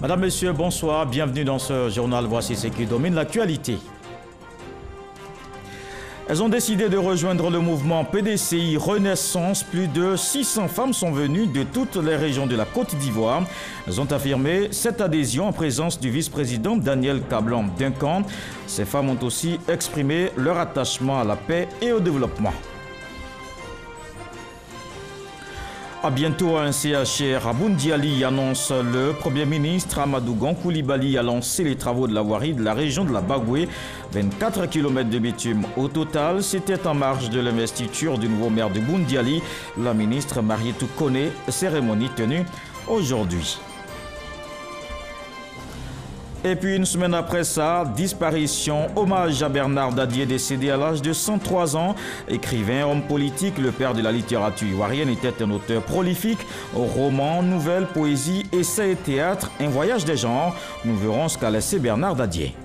Madame, Monsieur, bonsoir. Bienvenue dans ce journal. Voici ce qui domine l'actualité. Elles ont décidé de rejoindre le mouvement PDCI Renaissance. Plus de 600 femmes sont venues de toutes les régions de la Côte d'Ivoire. Elles ont affirmé cette adhésion en présence du vice-président Daniel Kablan-Duncan. Ces femmes ont aussi exprimé leur attachement à la paix et au développement. À bientôt, un CHR à Boundiali annonce le Premier ministre Amadou Gon Coulibaly a lancé les travaux de la voirie de la région de la Bagoué. 24 km de bitume au total. C'était en marge de l'investiture du nouveau maire de Boundiali, la ministre Marietou Koné, cérémonie tenue aujourd'hui. Et puis une semaine après sa disparition, hommage à Bernard Dadié décédé à l'âge de 103 ans. Écrivain, homme politique, le père de la littérature ivoirienne était un auteur prolifique. Romans, nouvelles, poésie, essais et théâtre, un voyage des genres. Nous verrons ce qu'a laissé Bernard Dadié.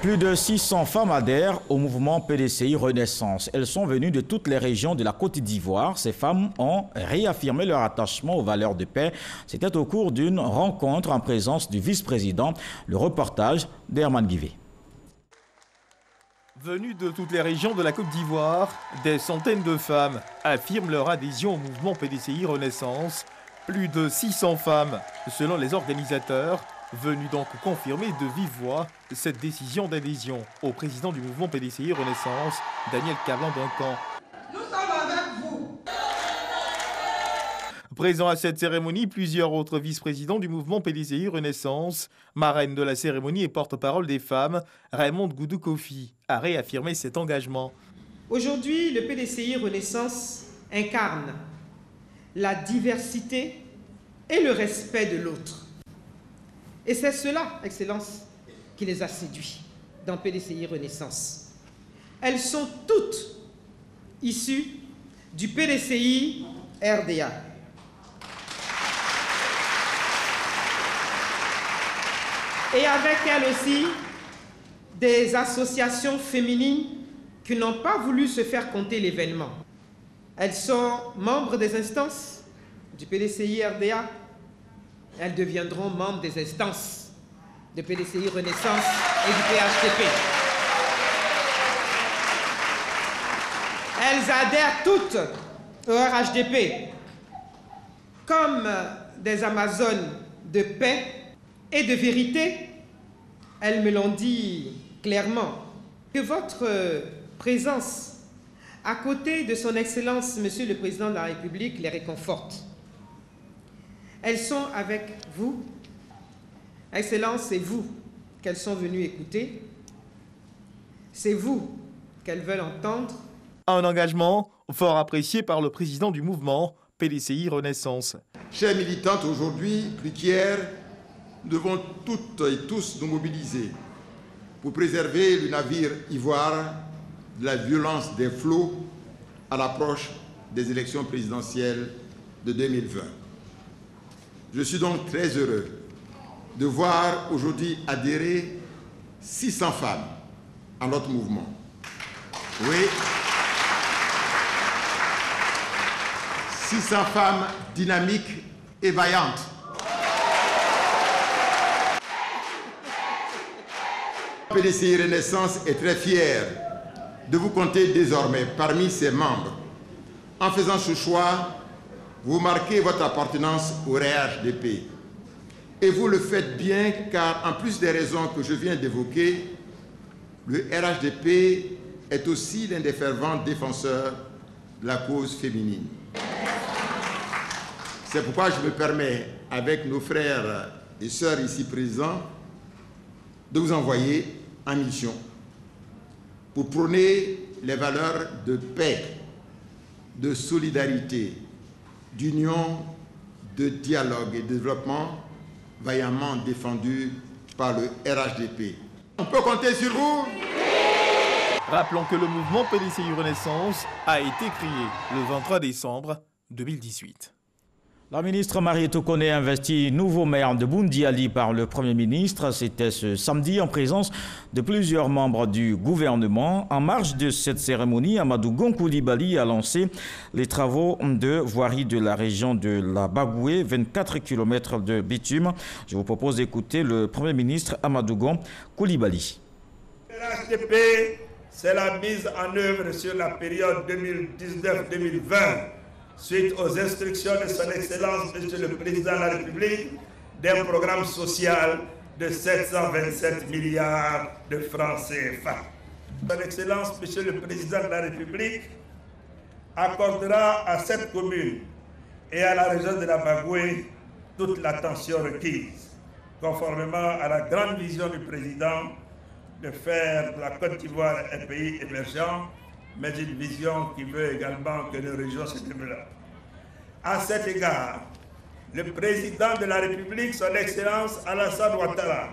Plus de 600 femmes adhèrent au mouvement PDCI Renaissance. Elles sont venues de toutes les régions de la Côte d'Ivoire. Ces femmes ont réaffirmé leur attachement aux valeurs de paix. C'était au cours d'une rencontre en présence du vice-président. Le reportage d'Herman Guivet. Venues de toutes les régions de la Côte d'Ivoire, des centaines de femmes affirment leur adhésion au mouvement PDCI Renaissance. Plus de 600 femmes, selon les organisateurs, venues donc confirmer de vive voix cette décision d'adhésion au président du mouvement PDCI Renaissance, Daniel Kablan-Duncan. Nous sommes avec vous. Présents à cette cérémonie, plusieurs autres vice-présidents du mouvement PDCI Renaissance. Marraine de la cérémonie et porte-parole des femmes, Raymonde Goudou Kofi a réaffirmé cet engagement. Aujourd'hui, le PDCI Renaissance incarne la diversité et le respect de l'autre. Et c'est cela, Excellence, qui les a séduits dans PDCI Renaissance. Elles sont toutes issues du PDCI RDA. Et avec elles aussi, des associations féminines qui n'ont pas voulu se faire compter l'événement. Elles sont membres des instances du PDCI RDA. Elles deviendront membres des instances de PDCI Renaissance et du PHTP. Elles adhèrent toutes au RHDP comme des Amazones de paix et de vérité. Elles me l'ont dit clairement que votre présence à côté de son Excellence, Monsieur le Président de la République, les réconforte. Elles sont avec vous. Excellence, c'est vous qu'elles sont venues écouter. C'est vous qu'elles veulent entendre. Un engagement fort apprécié par le président du mouvement PDCI Renaissance. Chers militantes, aujourd'hui, plus qu'hier, nous devons toutes et tous nous mobiliser pour préserver le navire ivoire de la violence des flots à l'approche des élections présidentielles de 2020. Je suis donc très heureux de voir aujourd'hui adhérer 600 femmes à notre mouvement. Oui, 600 femmes dynamiques et vaillantes. PDCI Renaissance est très fier de vous compter désormais parmi ses membres. En faisant ce choix, vous marquez votre appartenance au RHDP. Et vous le faites bien car, en plus des raisons que je viens d'évoquer, le RHDP est aussi l'un des fervents défenseurs de la cause féminine. C'est pourquoi je me permets, avec nos frères et sœurs ici présents, de vous envoyer en mission pour prôner les valeurs de paix, de solidarité, d'union, de dialogue et de développement vaillamment défendu par le RHDP. On peut compter sur vous? Rappelons que le mouvement PDCI Renaissance a été créé le 23 décembre 2018. La ministre Mariétou Koné a investi nouveau maire de Boundiali par le Premier ministre. C'était ce samedi en présence de plusieurs membres du gouvernement. En marge de cette cérémonie, Amadou Gon Coulibaly a lancé les travaux de voirie de la région de la Bagoué, 24 km de bitume. Je vous propose d'écouter le Premier ministre Amadou Gon Coulibaly. RHDP, c'est la mise en œuvre sur la période 2019-2020. Suite aux instructions de son Excellence, Monsieur le Président de la République, d'un programme social de 727 milliards de francs CFA. Son Excellence, Monsieur le Président de la République, accordera à cette commune et à la région de la Bagoué toute l'attention requise, conformément à la grande vision du Président de faire de la Côte d'Ivoire un pays émergent, mais une vision qui veut également que nos régions se développent. À cet égard, le président de la République, son Excellence Alassane Ouattara,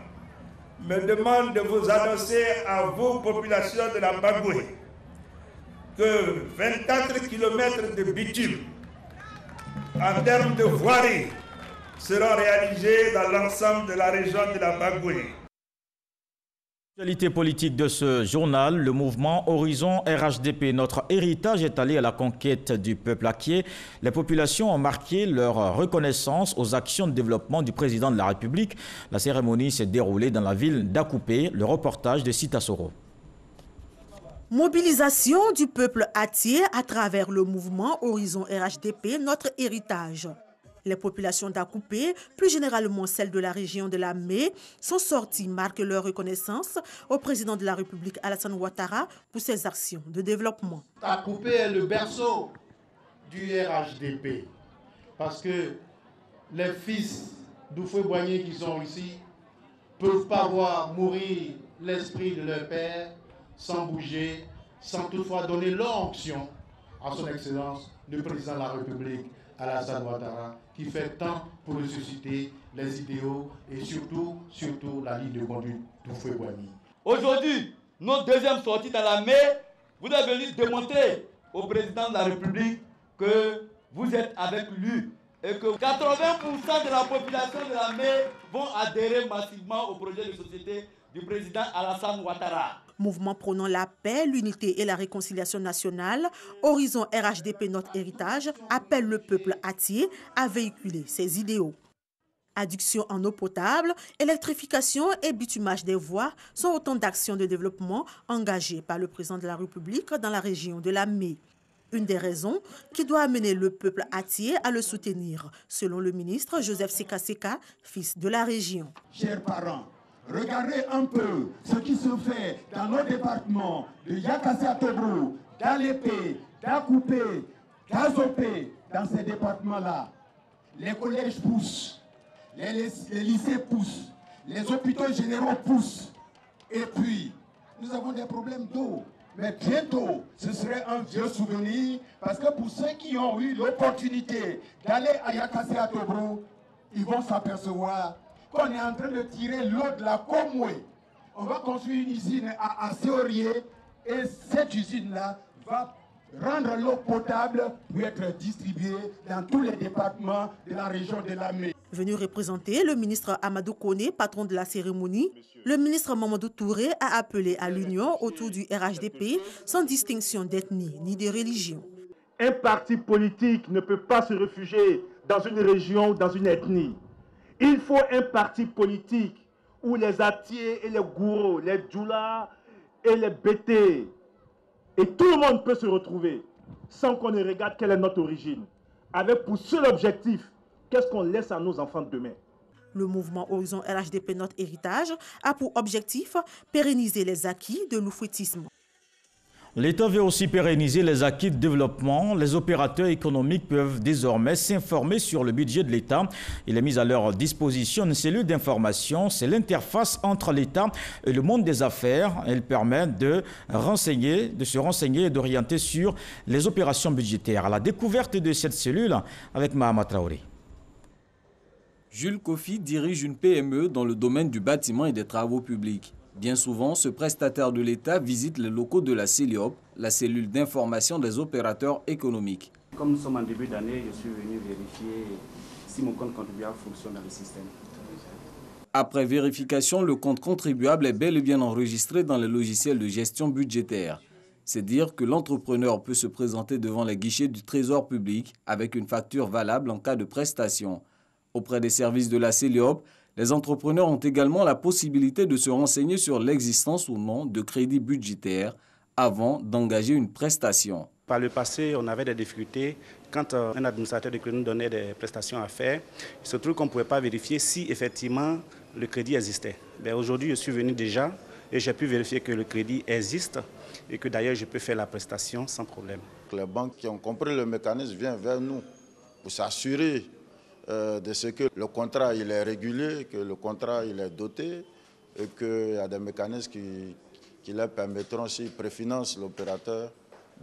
me demande de vous annoncer à vous, population de la Bagoué, que 24 km de bitume en termes de voirie seront réalisés dans l'ensemble de la région de la Bagoué. L'actualité politique de ce journal, le mouvement Horizon RHDP, notre héritage est allé à la conquête du peuple acquier. Les populations ont marqué leur reconnaissance aux actions de développement du président de la République. La cérémonie s'est déroulée dans la ville d'Akoupé. Le reportage de Sita Soro. Mobilisation du peuple attier à travers le mouvement Horizon RHDP, notre héritage. Les populations d'Akoupé, plus généralement celles de la région de la Mé, sont sorties marquer leur reconnaissance au président de la République Alassane Ouattara pour ses actions de développement. Akoupé est le berceau du RHDP parce que les fils d'Oufoué-Boigny qui sont ici ne peuvent pas voir mourir l'esprit de leur père sans bouger, sans toutefois donner leur onction à son Excellence, le président de la République Alassane Ouattara, qui fait tant pour ressusciter les idéaux et surtout la ligne de conduite d'Oufoué-Boigny. Aujourd'hui, notre deuxième sortie dans la mer, vous êtes venu démontrer au président de la République que vous êtes avec lui et que 80% de la population de la mer vont adhérer massivement au projet de société du président Alassane Ouattara. Mouvement prônant la paix, l'unité et la réconciliation nationale, Horizon RHDP, notre héritage, appelle le peuple attier à véhiculer ses idéaux. Adduction en eau potable, électrification et bitumage des voies sont autant d'actions de développement engagées par le président de la République dans la région de la Mé. Une des raisons qui doit amener le peuple attier à le soutenir, selon le ministre Joseph Seka Seka, fils de la région. Chers parents, regardez un peu ce qui se fait dans nos départements de Yakassé à Tobrou, d'Alépé, d'Akoupé, d'Azopé. Dans ces départements-là, les collèges poussent, les lycées poussent, les hôpitaux généraux poussent. Et puis, nous avons des problèmes d'eau. Mais bientôt, ce serait un vieux souvenir parce que pour ceux qui ont eu l'opportunité d'aller à Yakassé à Tobrou, ils vont s'apercevoir qu'on est en train de tirer l'eau de la Komoué. On va construire une usine à Séorié et cette usine-là va rendre l'eau potable pour être distribuée dans tous les départements de la région de la Mé. Venu représenter le ministre Amadou Koné, patron de la cérémonie, le ministre Mamadou Touré a appelé à l'union autour du RHDP sans distinction d'ethnie ni de religion. Un parti politique ne peut pas se réfugier dans une région ou dans une ethnie. Il faut un parti politique où les Atiers et les Gourous, les Djoula et les Bété, et tout le monde peut se retrouver sans qu'on ne regarde quelle est notre origine, avec pour seul objectif, qu'est-ce qu'on laisse à nos enfants de demain. Le mouvement Horizon RHDP, notre héritage, a pour objectif pérenniser les acquis de l'oufouettisme. L'État veut aussi pérenniser les acquis de développement. Les opérateurs économiques peuvent désormais s'informer sur le budget de l'État. Il est mis à leur disposition une cellule d'information. C'est l'interface entre l'État et le monde des affaires. Elle permet de se renseigner et d'orienter sur les opérations budgétaires. À la découverte de cette cellule avec Mahama Traoré. Jules Kofi dirige une PME dans le domaine du bâtiment et des travaux publics. Bien souvent, ce prestataire de l'État visite les locaux de la CELIOP, la cellule d'information des opérateurs économiques. Comme nous sommes en début d'année, je suis venu vérifier si mon compte contribuable fonctionne dans le système. Après vérification, le compte contribuable est bel et bien enregistré dans le logiciel de gestion budgétaire. C'est dire que l'entrepreneur peut se présenter devant les guichets du Trésor public avec une facture valable en cas de prestation. Auprès des services de la CELIOP, les entrepreneurs ont également la possibilité de se renseigner sur l'existence ou non de crédits budgétaires avant d'engager une prestation. Par le passé, on avait des difficultés. Quand un administrateur de crédit nous donnait des prestations à faire, il se trouve qu'on ne pouvait pas vérifier si effectivement le crédit existait. Aujourd'hui, je suis venu déjà et j'ai pu vérifier que le crédit existe et que d'ailleurs je peux faire la prestation sans problème. Les banques qui ont compris le mécanisme viennent vers nous pour s'assurer de ce que le contrat il est régulé, que le contrat il est doté et qu'il y a des mécanismes qui leur permettront, s'ils préfinancent l'opérateur,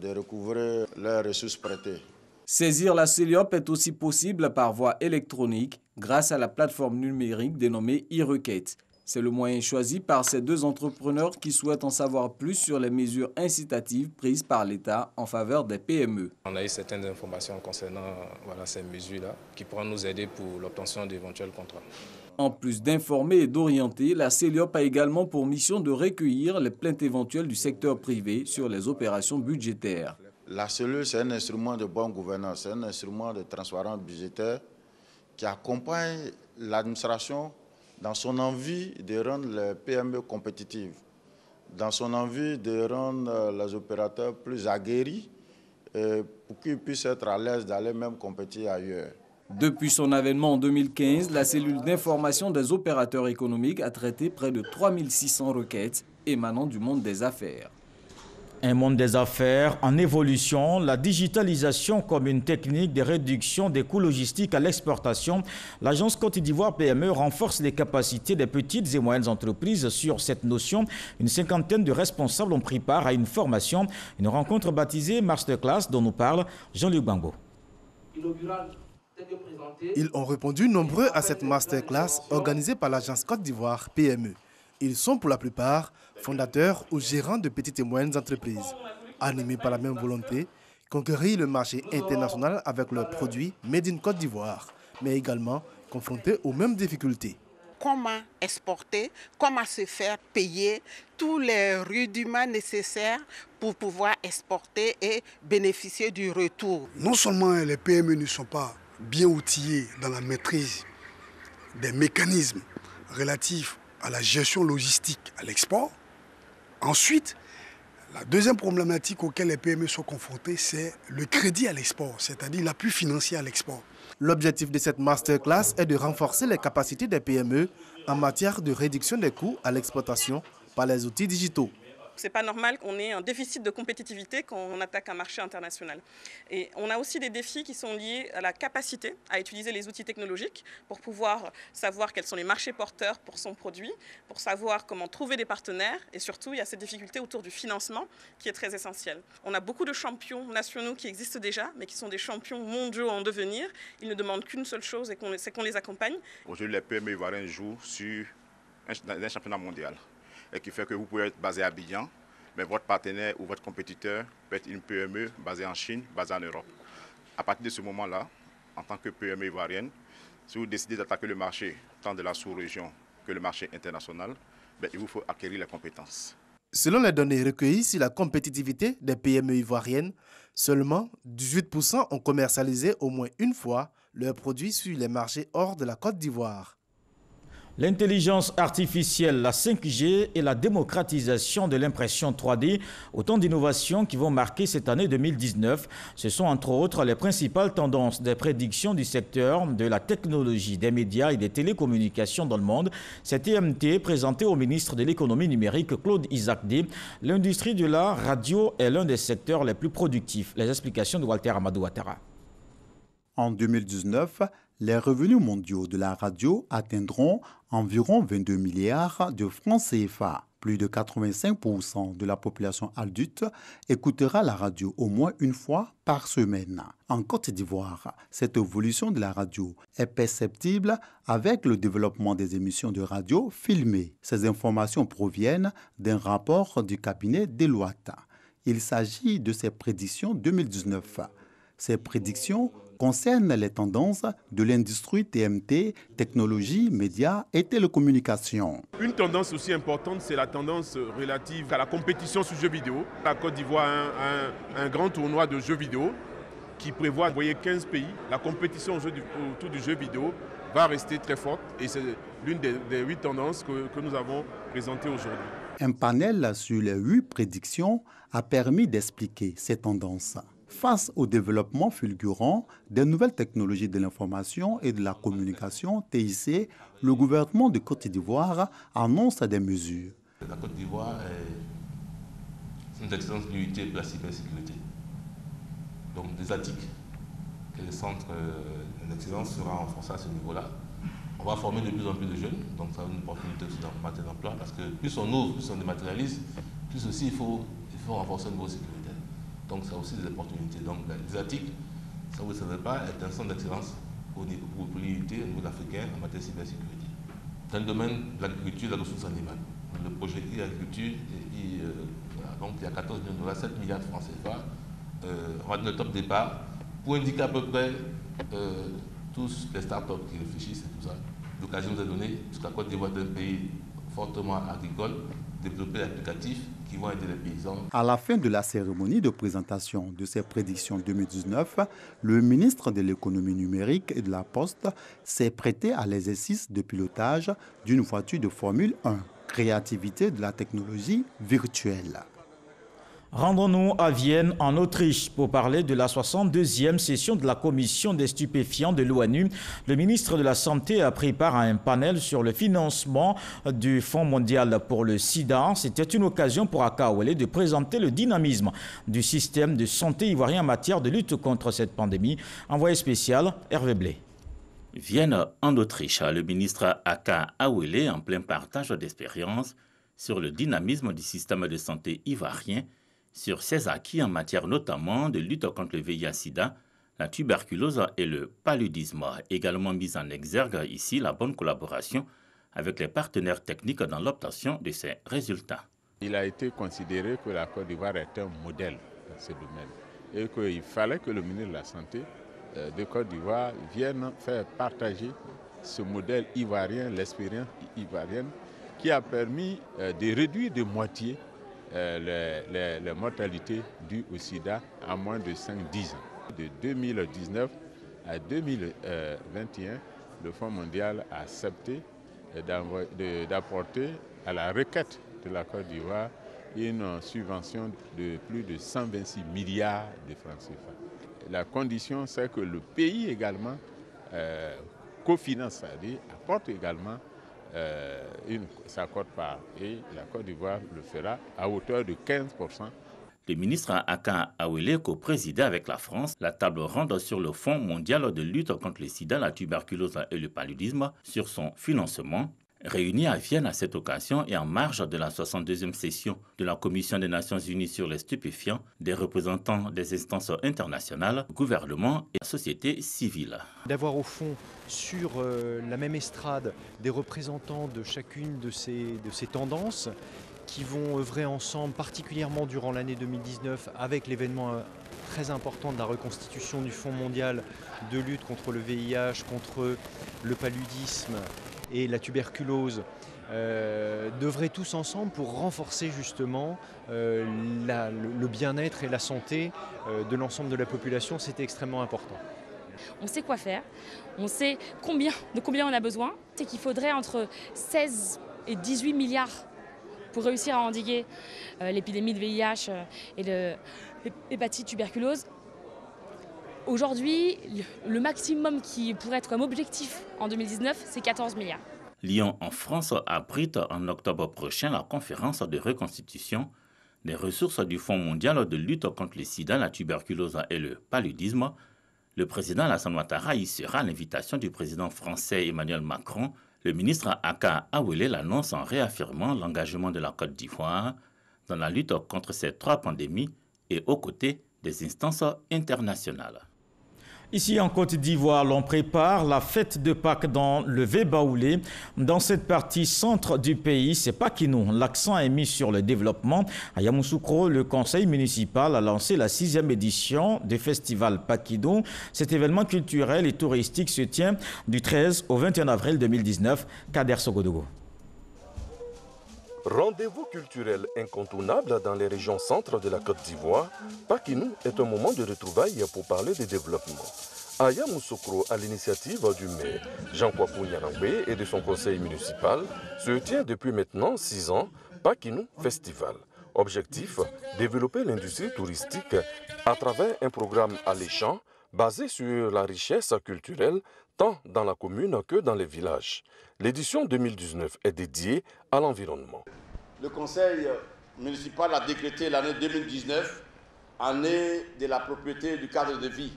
de recouvrer leurs ressources prêtées. Saisir la CELIOP est aussi possible par voie électronique grâce à la plateforme numérique dénommée e-Requête. C'est le moyen choisi par ces deux entrepreneurs qui souhaitent en savoir plus sur les mesures incitatives prises par l'État en faveur des PME. On a eu certaines informations concernant ces mesures-là qui pourront nous aider pour l'obtention d'éventuels contrats. En plus d'informer et d'orienter, la CELIOP a également pour mission de recueillir les plaintes éventuelles du secteur privé sur les opérations budgétaires. La cellule, c'est un instrument de bonne gouvernance, c'est un instrument de transparence budgétaire qui accompagne l'administration dans son envie de rendre les PME compétitives, dans son envie de rendre les opérateurs plus aguerris pour qu'ils puissent être à l'aise d'aller même compétir ailleurs. Depuis son avènement en 2015, la cellule d'information des opérateurs économiques a traité près de 3600 requêtes émanant du monde des affaires. Un monde des affaires en évolution, la digitalisation comme une technique de réduction des coûts logistiques à l'exportation. L'agence Côte d'Ivoire PME renforce les capacités des petites et moyennes entreprises sur cette notion. Une cinquantaine de responsables ont pris part à une formation, une rencontre baptisée Masterclass dont nous parle Jean-Luc Bambo. Ils ont répondu nombreux à cette masterclass organisée par l'agence Côte d'Ivoire PME. Ils sont pour la plupart fondateurs ou gérants de petites et moyennes entreprises, animés par la même volonté, conquérir le marché international avec leurs produits Made in Côte d'Ivoire, mais également confrontés aux mêmes difficultés. Comment exporter, comment se faire payer tous les rudiments nécessaires pour pouvoir exporter et bénéficier du retour. Non seulement les PME ne sont pas bien outillés dans la maîtrise des mécanismes relatifs à la gestion logistique à l'export. Ensuite, la deuxième problématique auquel les PME sont confrontées, c'est le crédit à l'export, c'est-à-dire l'appui financier à l'export. L'objectif de cette masterclass est de renforcer les capacités des PME en matière de réduction des coûts à l'exportation par les outils digitaux. C'est pas normal qu'on ait un déficit de compétitivité quand on attaque un marché international. Et on a aussi des défis qui sont liés à la capacité à utiliser les outils technologiques pour pouvoir savoir quels sont les marchés porteurs pour son produit, pour savoir comment trouver des partenaires et surtout il y a cette difficulté autour du financement qui est très essentielle. On a beaucoup de champions nationaux qui existent déjà mais qui sont des champions mondiaux en devenir. Ils ne demandent qu'une seule chose et c'est qu'on les accompagne. Aujourd'hui les PME ivoiriennes jouent sur un championnat mondial. Et qui fait que vous pouvez être basé à Abidjan, mais votre partenaire ou votre compétiteur peut être une PME basée en Chine, basée en Europe. À partir de ce moment-là, en tant que PME ivoirienne, si vous décidez d'attaquer le marché, tant de la sous-région que le marché international, il vous faut acquérir les compétences. Selon les données recueillies sur la compétitivité des PME ivoiriennes, seulement 18% ont commercialisé au moins une fois leurs produits sur les marchés hors de la Côte d'Ivoire. L'intelligence artificielle, la 5G et la démocratisation de l'impression 3D, autant d'innovations qui vont marquer cette année 2019. Ce sont entre autres les principales tendances des prédictions du secteur de la technologie, des médias et des télécommunications dans le monde. Cette TMT présentée au ministre de l'économie numérique Claude Isaac D. L'industrie de la radio est l'un des secteurs les plus productifs. Les explications de Walter Amadou Ouattara. En 2019, les revenus mondiaux de la radio atteindront environ 22 milliards de francs CFA. Plus de 85% de la population adulte écoutera la radio au moins une fois par semaine. En Côte d'Ivoire, cette évolution de la radio est perceptible avec le développement des émissions de radio filmées. Ces informations proviennent d'un rapport du cabinet Deloitte. Il s'agit de ses prédictions 2019. Ces prédictions concerne les tendances de l'industrie TMT, technologie, médias et télécommunications. Une tendance aussi importante, c'est la tendance relative à la compétition sur jeux vidéo. La Côte d'Ivoire a un grand tournoi de jeux vidéo qui prévoit d'envoyer 15 pays. La compétition autour du jeu vidéo va rester très forte et c'est l'une des 8 tendances que nous avons présentées aujourd'hui. Un panel sur les 8 prédictions a permis d'expliquer ces tendances. Face au développement fulgurant des nouvelles technologies de l'information et de la communication, TIC, le gouvernement de Côte d'Ivoire annonce des mesures. La Côte d'Ivoire est une excellence limitée pour la cybersécurité. Donc des ATIC, et le centre d'excellence sera renforcé à ce niveau-là. On va former de plus en plus de jeunes, donc ça a une opportunité aussi dans le maintien d'emploi, parce que plus on ouvre, plus on dématérialise, plus aussi il faut renforcer le niveau sécuritaire. Donc ça a aussi des opportunités. Donc les ATIC, ça vous ne savez pas, est un centre d'excellence pour l'unité au niveau africain en matière de cybersécurité. Dans le domaine de l'agriculture et de la ressource animale, le projet e-agriculture, donc il y a 14 millions de dollars, 7 milliards de francs CFA. On va donner le top départ pour indiquer à peu près tous les startups qui réfléchissent et tout ça. L'occasion nous a donné, jusqu'à Côte d'Ivoire d'un pays fortement agricole, développer l'applicatif qui vont aider les paysans. À la fin de la cérémonie de présentation de ces prédictions 2019, le ministre de l'économie numérique et de la Poste s'est prêté à l'exercice de pilotage d'une voiture de Formule 1, créativité de la technologie virtuelle. Rendons-nous à Vienne, en Autriche, pour parler de la 62e session de la Commission des stupéfiants de l'ONU. Le ministre de la Santé a pris part à un panel sur le financement du Fonds mondial pour le sida. C'était une occasion pour Akaouele de présenter le dynamisme du système de santé ivoirien en matière de lutte contre cette pandémie. Envoyé spécial, Hervé Blé. Vienne, en Autriche, le ministre Akaouele, en plein partage d'expérience sur le dynamisme du système de santé ivoirien, sur ses acquis en matière notamment de lutte contre le VIH-Sida, la tuberculose et le paludisme. Également mis en exergue ici la bonne collaboration avec les partenaires techniques dans l'obtention de ces résultats. Il a été considéré que la Côte d'Ivoire est un modèle dans ce domaine et qu'il fallait que le ministre de la Santé de Côte d'Ivoire vienne faire partager ce modèle ivoirien, l'expérience ivoirienne, qui a permis de réduire de moitié les mortalités dues au sida en moins de 5-10 ans. De 2019 à 2021, le Fonds mondial a accepté d'apporter à la requête de la Côte d'Ivoire une subvention de plus de 126 milliards de francs CFA. La condition, c'est que le pays également cofinance, c'est-à-dire apporte également sa quote-part, et la Côte d'Ivoire le fera à hauteur de 15%. Le ministre Akaouele co-présidait avec la France la table ronde sur le Fonds mondial de lutte contre le sida, la tuberculose et le paludisme, sur son financement. Réunis à Vienne à cette occasion et en marge de la 62e session de la Commission des Nations Unies sur les stupéfiants, des représentants des instances internationales, gouvernements et sociétés civiles. D'avoir au fond sur la même estrade des représentants de chacune de ces tendances qui vont œuvrer ensemble, particulièrement durant l'année 2019, avec l'événement très important de la reconstitution du Fonds mondial de lutte contre le VIH, contre le paludisme et la tuberculose, d'œuvrer tous ensemble pour renforcer justement le bien-être et la santé de l'ensemble de la population. C'était extrêmement important. On sait quoi faire, on sait de combien on a besoin. C'est qu'il faudrait entre 16 et 18 milliards pour réussir à endiguer l'épidémie de VIH et de l'hépatite tuberculose. Aujourd'hui, le maximum qui pourrait être comme objectif en 2019, c'est 14 milliards. Lyon, en France, abrite en octobre prochain la conférence de reconstitution des ressources du Fonds mondial de lutte contre le sida, la tuberculose et le paludisme. Le président Alassane Ouattara y sera à l'invitation du président français Emmanuel Macron. Le ministre Akaouele l'annonce en réaffirmant l'engagement de la Côte d'Ivoire dans la lutte contre ces 3 pandémies et aux côtés des instances internationales. Ici en Côte d'Ivoire, l'on prépare la fête de Pâques dans le Vébaoulé. Dans cette partie centre du pays, c'est Pakinou. L'accent est mis sur le développement. À Yamoussoukro, le conseil municipal a lancé la 6e édition du festival Pakinou. Cet événement culturel et touristique se tient du 13 au 21 avril 2019. Kader Sogodogo. Rendez-vous culturel incontournable dans les régions centres de la Côte d'Ivoire, Pakinou est un moment de retrouvailles pour parler de développement. À Yamoussoukro, à l'initiative du maire Jean Kwakou Nyanangbe et de son conseil municipal, se tient depuis maintenant 6 ans Pakinou Festival. Objectif, développer l'industrie touristique à travers un programme alléchant basé sur la richesse culturelle tant dans la commune que dans les villages. L'édition 2019 est dédiée à l'environnement. Le conseil municipal a décrété l'année 2019 année de la propriété du cadre de vie.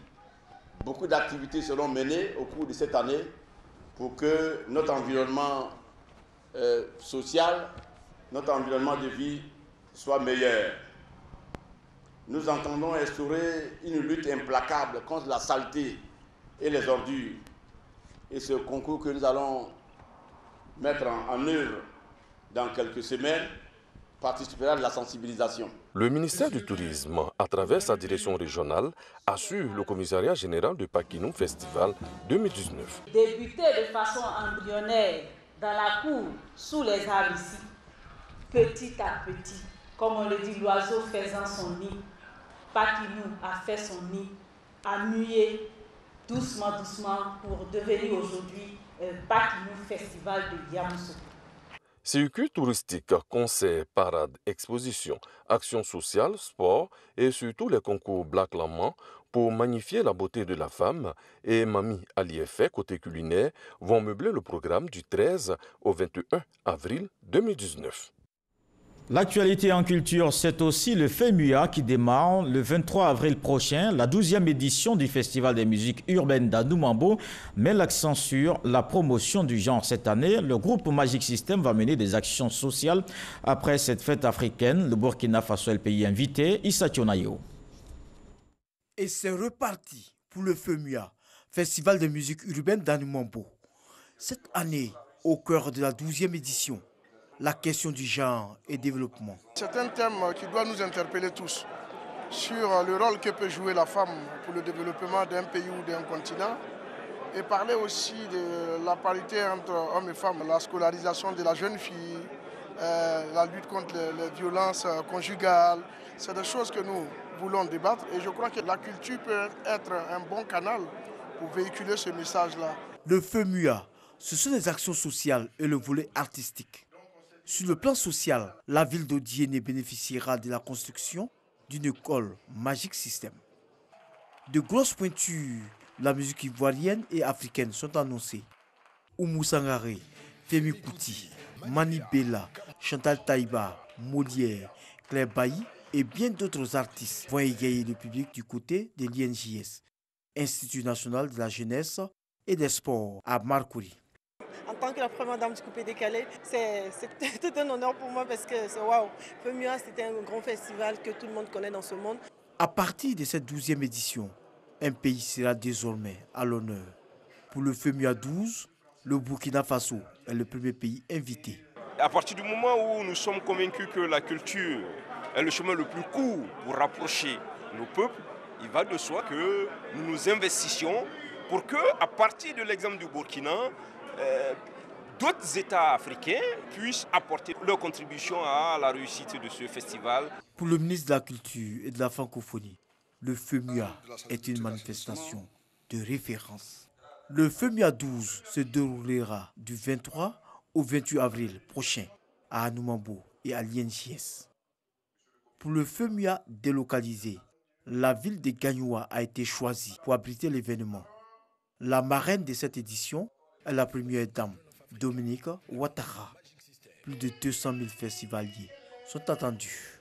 Beaucoup d'activités seront menées au cours de cette année pour que notre environnement social, notre environnement de vie soit meilleur. Nous entendons instaurer une lutte implacable contre la saleté et les ordures. Et ce concours que nous allons mettre en œuvre dans quelques semaines participera de la sensibilisation. Le ministère du Tourisme, à travers sa direction régionale, assure le commissariat général de Pakinou Festival 2019. Débuter de façon embryonnaire dans la cour, sous les arbres ici, petit à petit, comme on le dit, l'oiseau faisant son nid. Pakinou a fait son nid, a mué doucement, doucement pour devenir aujourd'hui Pakinou Festival de Yamoussoukro. Circuit touristique, concerts, parades, expositions, actions sociales, sport et surtout les concours Black Laman pour magnifier la beauté de la femme et Mami Aliefé côté culinaire vont meubler le programme du 13 au 21 avril 2019. L'actualité en culture, c'est aussi le FEMUA qui démarre le 23 avril prochain. La 12e édition du Festival des musiques urbaines d'Anoumambo met l'accent sur la promotion du genre. Cette année, le groupe Magic System va mener des actions sociales. Après cette fête africaine, le Burkina Faso est le pays invité, Issa Tionayo. Et c'est reparti pour le FEMUA, Festival des musiques urbaines d'Anoumambo. Cette année, au cœur de la 12e édition, la question du genre et développement. C'est un thème qui doit nous interpeller tous sur le rôle que peut jouer la femme pour le développement d'un pays ou d'un continent et parler aussi de la parité entre hommes et femmes, la scolarisation de la jeune fille, la lutte contre les violences conjugales. C'est des choses que nous voulons débattre et je crois que la culture peut être un bon canal pour véhiculer ce message-là. Le FEMUA, ce sont des actions sociales et le volet artistique. Sur le plan social, la ville d'Odiéné bénéficiera de la construction d'une école Magic System. De grosses pointures, la musique ivoirienne et africaine sont annoncées. Oumou Sangaré, Femi Kuti, Mani Bella, Chantal Taïba, Molière, Claire Bailly et bien d'autres artistes vont égayer le public du côté de l'INJS, Institut national de la jeunesse et des sports à Marcouri. En tant que la première dame du coupé décalé, c'est tout un honneur pour moi parce que c'est waouh. FEMUA, c'était un grand festival que tout le monde connaît dans ce monde. À partir de cette 12e édition, un pays sera désormais à l'honneur. Pour le FEMUA 12, le Burkina Faso est le premier pays invité. À partir du moment où nous sommes convaincus que la culture est le chemin le plus court pour rapprocher nos peuples, il va de soi que nous nous investissions pour que, à partir de l'exemple du Burkina, d'autres États africains puissent apporter leur contribution à la réussite de ce festival. Pour le ministre de la Culture et de la Francophonie, le FEMUA est une manifestation de référence. Le FEMUA 12 se déroulera du 23 au 28 avril prochain à Anoumambo et à l'INJS. Pour le FEMUA délocalisé, la ville de Gagnoua a été choisie pour abriter l'événement. La marraine de cette édition est la première dame, Dominique Ouattara. Plus de 200 000 festivaliers sont attendus.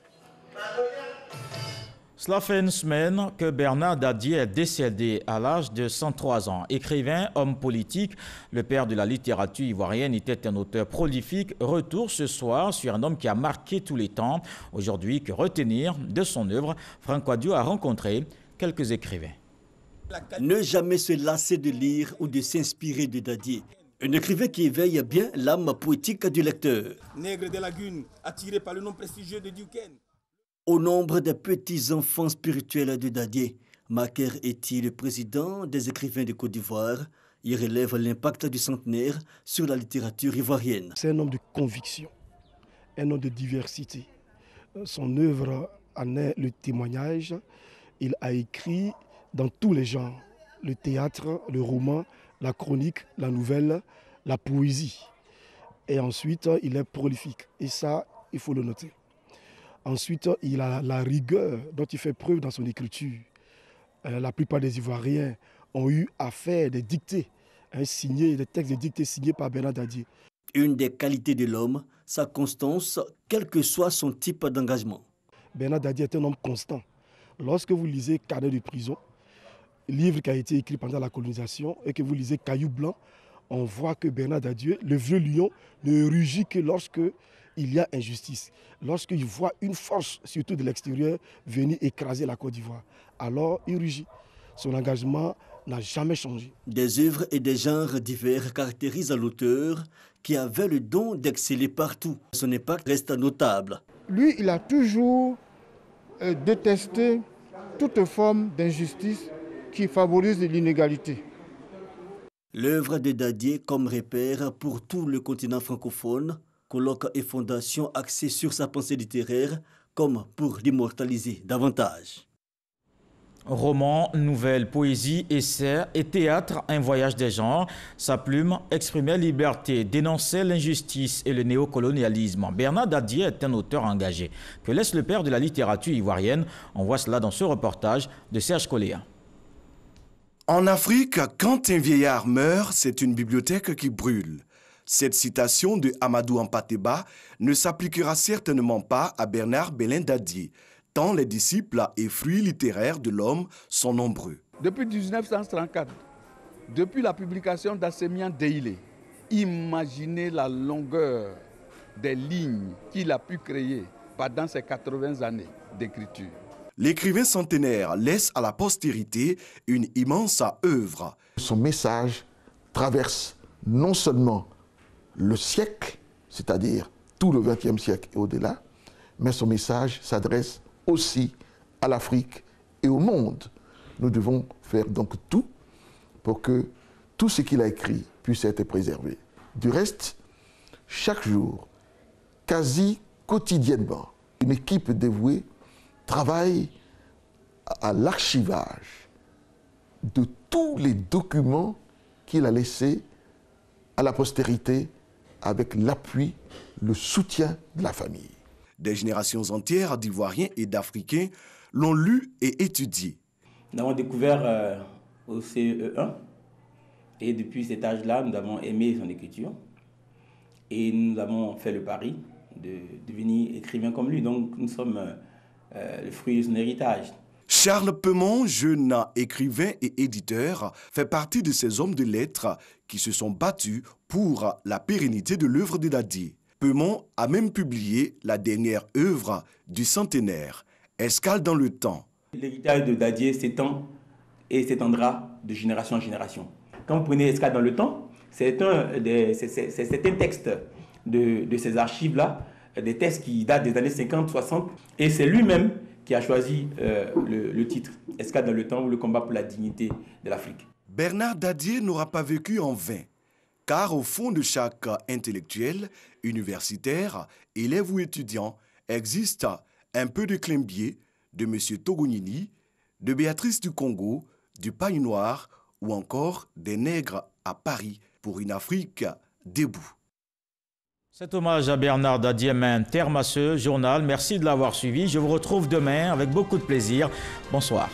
Cela fait une semaine que Bernard Dadier est décédé à l'âge de 103 ans. Écrivain, homme politique, le père de la littérature ivoirienne était un auteur prolifique. Retour ce soir sur un homme qui a marqué tous les temps. Aujourd'hui, que retenir de son œuvre? Franck Wadio a rencontré quelques écrivains. Ne jamais se lasser de lire ou de s'inspirer de Dadier. Un écrivain qui éveille bien l'âme poétique du lecteur. Nègre de Lagune, attiré par le nom prestigieux de Duquesne. Au nombre des petits-enfants spirituels de Dadier, Maker Ety, le président des écrivains de Côte d'Ivoire, y relève l'impact du centenaire sur la littérature ivoirienne. C'est un homme de conviction, un homme de diversité. Son œuvre en est le témoignage. Il a écrit dans tous les genres, le théâtre, le roman, la chronique, la nouvelle, la poésie. Et ensuite, il est prolifique. Et ça, il faut le noter. Ensuite, il a la rigueur dont il fait preuve dans son écriture. La plupart des Ivoiriens ont eu à faire des dictées, des textes de dictées signés par Bernard Dadier. Une des qualités de l'homme, sa constance, quel que soit son type d'engagement. Bernard Dadier est un homme constant. Lorsque vous lisez Carnet de prison, livre qui a été écrit pendant la colonisation, et que vous lisez Caillou blanc, on voit que Bernard Dadier, le vieux lion, ne rugit que lorsque il y a injustice. Lorsqu'il voit une force, surtout de l'extérieur, venir écraser la Côte d'Ivoire, alors il rugit. Son engagement n'a jamais changé. Des œuvres et des genres divers caractérisent l'auteur qui avait le don d'exceller partout. Son impact reste notable. Lui, il a toujours détesté toute forme d'injustice qui favorise l'inégalité. L'œuvre de Dadier comme repère pour tout le continent francophone, colloque et fondation axés sur sa pensée littéraire comme pour l'immortaliser davantage. Roman, nouvelle, poésie, essai et théâtre, un voyage des genres. Sa plume exprimait la liberté, dénonçait l'injustice et le néocolonialisme. Bernard Dadier est un auteur engagé. Que laisse le père de la littérature ivoirienne? On voit cela dans ce reportage de Serge Coléa. En Afrique, quand un vieillard meurt, c'est une bibliothèque qui brûle. Cette citation de Amadou Ampateba ne s'appliquera certainement pas à Bernard Belin Dadier, tant les disciples et fruits littéraires de l'homme sont nombreux. Depuis 1934, depuis la publication d'Assémian Deilé, imaginez la longueur des lignes qu'il a pu créer pendant ces 80 années d'écriture. L'écrivain centenaire laisse à la postérité une immense œuvre. Son message traverse non seulement le siècle, c'est-à-dire tout le XXe siècle et au-delà, mais son message s'adresse aussi à l'Afrique et au monde. Nous devons faire donc tout pour que tout ce qu'il a écrit puisse être préservé. Du reste, chaque jour, quasi quotidiennement, une équipe dévouée travaille à l'archivage de tous les documents qu'il a laissés à la postérité avec l'appui, le soutien de la famille. Des générations entières d'Ivoiriens et d'Africains l'ont lu et étudié. Nous avons découvert au CE1 et depuis cet âge-là, nous avons aimé son écriture et nous avons fait le pari de devenir écrivain comme lui. Donc nous sommes le fruit de son héritage. Charles Peumont, jeune écrivain et éditeur, fait partie de ces hommes de lettres qui se sont battus pour la pérennité de l'œuvre de Dadier. Peumont a même publié la dernière œuvre du centenaire, Escale dans le temps. L'héritage de Dadier s'étend et s'étendra de génération en génération. Quand vous prenez Escale dans le temps, c'est un texte de ces archives-là, des textes qui datent des années 50, 60, et c'est lui-même qui a choisi le titre « Escale dans le temps » ou « Le combat pour la dignité de l'Afrique ». Bernard Dadier n'aura pas vécu en vain, car au fond de chaque intellectuel, universitaire, élève ou étudiant, existe un peu de Climbié, de M. Togonini, de Béatrice du Congo, du Pagne Noir ou encore des Nègres à Paris pour une Afrique debout. Cet hommage à Bernard Dadier met un terme à ce journal. Merci de l'avoir suivi. Je vous retrouve demain avec beaucoup de plaisir. Bonsoir.